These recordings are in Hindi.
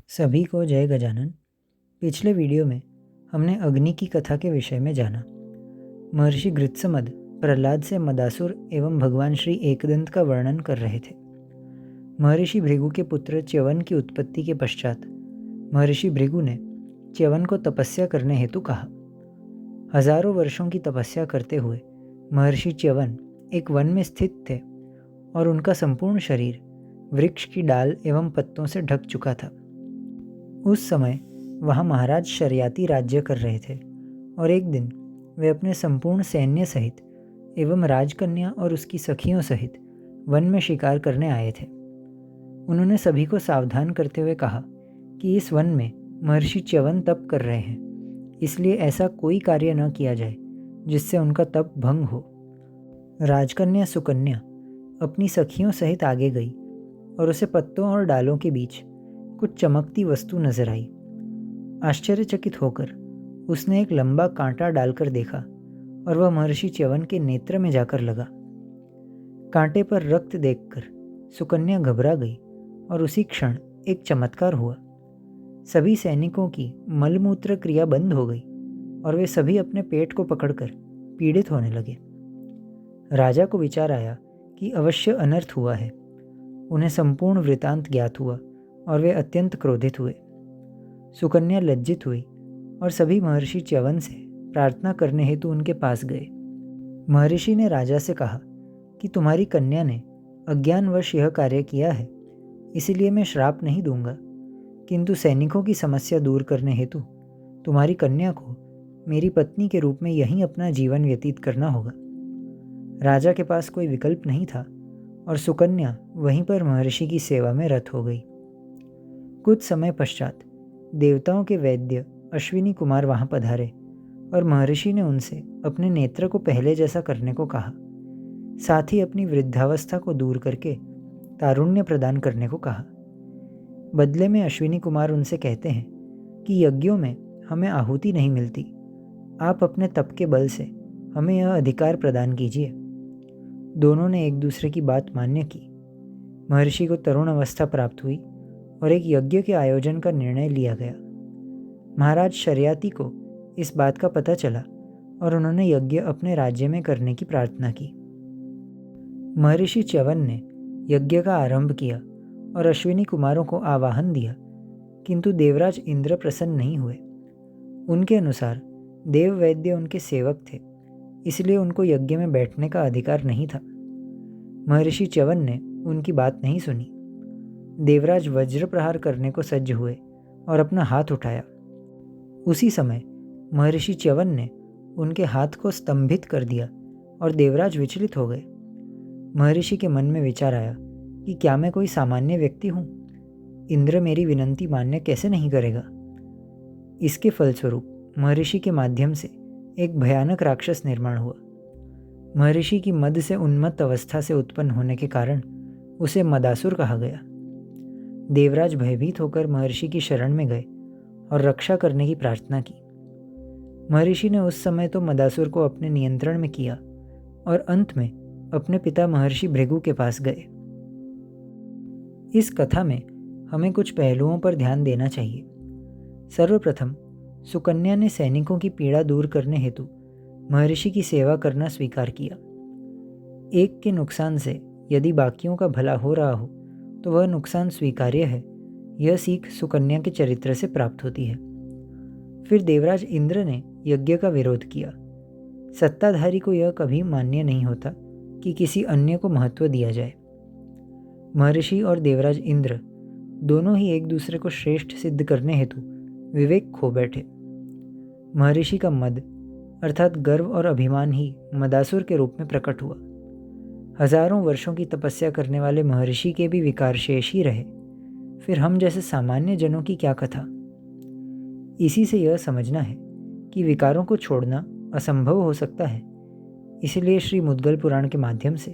सभी को जय गजानन। पिछले वीडियो में हमने अग्नि की कथा के विषय में जाना। महर्षि गृत्समद प्रहलाद से मदासुर एवं भगवान श्री एकदंत का वर्णन कर रहे थे। महर्षि भृगु के पुत्र च्यवन की उत्पत्ति के पश्चात महर्षि भृगु ने च्यवन को तपस्या करने हेतु कहा। हजारों वर्षों की तपस्या करते हुए महर्षि च्यवन एक वन में स्थित थे और उनका संपूर्ण शरीर वृक्ष की डाल एवं पत्तों से ढक चुका था। उस समय वहाँ महाराज शर्याती राज्य कर रहे थे और एक दिन वे अपने संपूर्ण सैन्य सहित एवं राजकन्या और उसकी सखियों सहित वन में शिकार करने आए थे। उन्होंने सभी को सावधान करते हुए कहा कि इस वन में महर्षि च्यवन तप कर रहे हैं, इसलिए ऐसा कोई कार्य न किया जाए जिससे उनका तप भंग हो। राजकन्या सुकन्या अपनी सखियों सहित आगे गई और उसे पत्तों और डालों के बीच कुछ चमकती वस्तु नजर आई। आश्चर्यचकित होकर उसने एक लंबा कांटा डालकर देखा और वह महर्षि च्यवन के नेत्र में जाकर लगा। कांटे पर रक्त देखकर सुकन्या घबरा गई और उसी क्षण एक चमत्कार हुआ। सभी सैनिकों की मलमूत्र क्रिया बंद हो गई और वे सभी अपने पेट को पकड़कर पीड़ित होने लगे। राजा को विचार आया कि अवश्य अनर्थ हुआ है। उन्हें संपूर्ण वृतांत ज्ञात हुआ और वे अत्यंत क्रोधित हुए। सुकन्या लज्जित हुई और सभी महर्षि च्यवन से प्रार्थना करने हेतु उनके पास गए। महर्षि ने राजा से कहा कि तुम्हारी कन्या ने अज्ञानवश यह कार्य किया है, इसलिए मैं श्राप नहीं दूंगा, किंतु सैनिकों की समस्या दूर करने हेतु तुम्हारी कन्या को मेरी पत्नी के रूप में यहीं अपना जीवन व्यतीत करना होगा। राजा के पास कोई विकल्प नहीं था और सुकन्या वहीं पर महर्षि की सेवा में रत हो गई। कुछ समय पश्चात देवताओं के वैद्य अश्विनी कुमार वहां पधारे और महर्षि ने उनसे अपने नेत्र को पहले जैसा करने को कहा, साथ ही अपनी वृद्धावस्था को दूर करके तारुण्य प्रदान करने को कहा। बदले में अश्विनी कुमार उनसे कहते हैं कि यज्ञों में हमें आहुति नहीं मिलती, आप अपने तप के बल से हमें यह अधिकार प्रदान कीजिए। दोनों ने एक दूसरे की बात मान्य की। महर्षि को तरुण अवस्था प्राप्त हुई और एक यज्ञ के आयोजन का निर्णय लिया गया। महाराज शर्याती को इस बात का पता चला और उन्होंने यज्ञ अपने राज्य में करने की प्रार्थना की। महर्षि च्यवन ने यज्ञ का आरंभ किया और अश्विनी कुमारों को आवाहन दिया, किंतु देवराज इंद्र प्रसन्न नहीं हुए। उनके अनुसार देव वैद्य उनके सेवक थे, इसलिए उनको यज्ञ में बैठने का अधिकार नहीं था। महर्षि च्यवन ने उनकी बात नहीं सुनी। देवराज वज्र प्रहार करने को सज्ज हुए और अपना हाथ उठाया। उसी समय महर्षि च्यवन ने उनके हाथ को स्तंभित कर दिया और देवराज विचलित हो गए। महर्षि के मन में विचार आया कि क्या मैं कोई सामान्य व्यक्ति हूँ? इंद्र मेरी विनंती मान्य कैसे नहीं करेगा? इसके फलस्वरूप महर्षि के माध्यम से एक भयानक राक्षस निर्माण हुआ। महर्षि की मद से उन्मत्त अवस्था से उत्पन्न होने के कारण उसे मदासुर कहा गया। देवराज भयभीत होकर महर्षि की शरण में गए और रक्षा करने की प्रार्थना की। महर्षि ने उस समय तो मदासुर को अपने नियंत्रण में किया और अंत में अपने पिता महर्षि भृगु के पास गए। इस कथा में हमें कुछ पहलुओं पर ध्यान देना चाहिए। सर्वप्रथम सुकन्या ने सैनिकों की पीड़ा दूर करने हेतु महर्षि की सेवा करना स्वीकार किया। एक के नुकसान से यदि बाकियों का भला हो रहा हो तो वह नुकसान स्वीकार्य है, यह सीख सुकन्या के चरित्र से प्राप्त होती है। फिर देवराज इंद्र ने यज्ञ का विरोध किया। सत्ताधारी को यह कभी मान्य नहीं होता कि किसी अन्य को महत्व दिया जाए। महर्षि और देवराज इंद्र दोनों ही एक दूसरे को श्रेष्ठ सिद्ध करने हेतु विवेक खो बैठे। महर्षि का मद अर्थात गर्व और अभिमान ही मदासुर के रूप में प्रकट हुआ। हजारों वर्षों की तपस्या करने वाले महर्षि के भी विकार शेष ही रहे, फिर हम जैसे सामान्य जनों की क्या कथा? इसी से यह समझना है कि विकारों को छोड़ना असंभव हो सकता है। इसलिए श्री मुद्गल पुराण के माध्यम से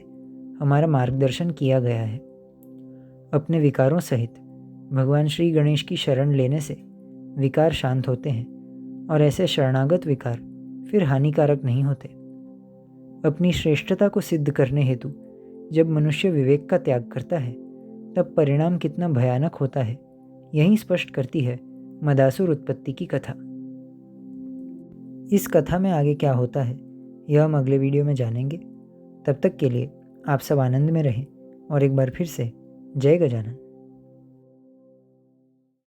हमारा मार्गदर्शन किया गया है। अपने विकारों सहित भगवान श्री गणेश की शरण लेने से विकार शांत होते हैं और ऐसे शरणागत विकार फिर हानिकारक नहीं होते। अपनी श्रेष्ठता को सिद्ध करने हेतु जब मनुष्य विवेक का त्याग करता है, तब परिणाम कितना भयानक होता है यही स्पष्ट करती है मदासुर उत्पत्ति की कथा। इस कथा में आगे क्या होता है यह हम अगले वीडियो में जानेंगे। तब तक के लिए आप सब आनंद में रहें और एक बार फिर से जय गजानन।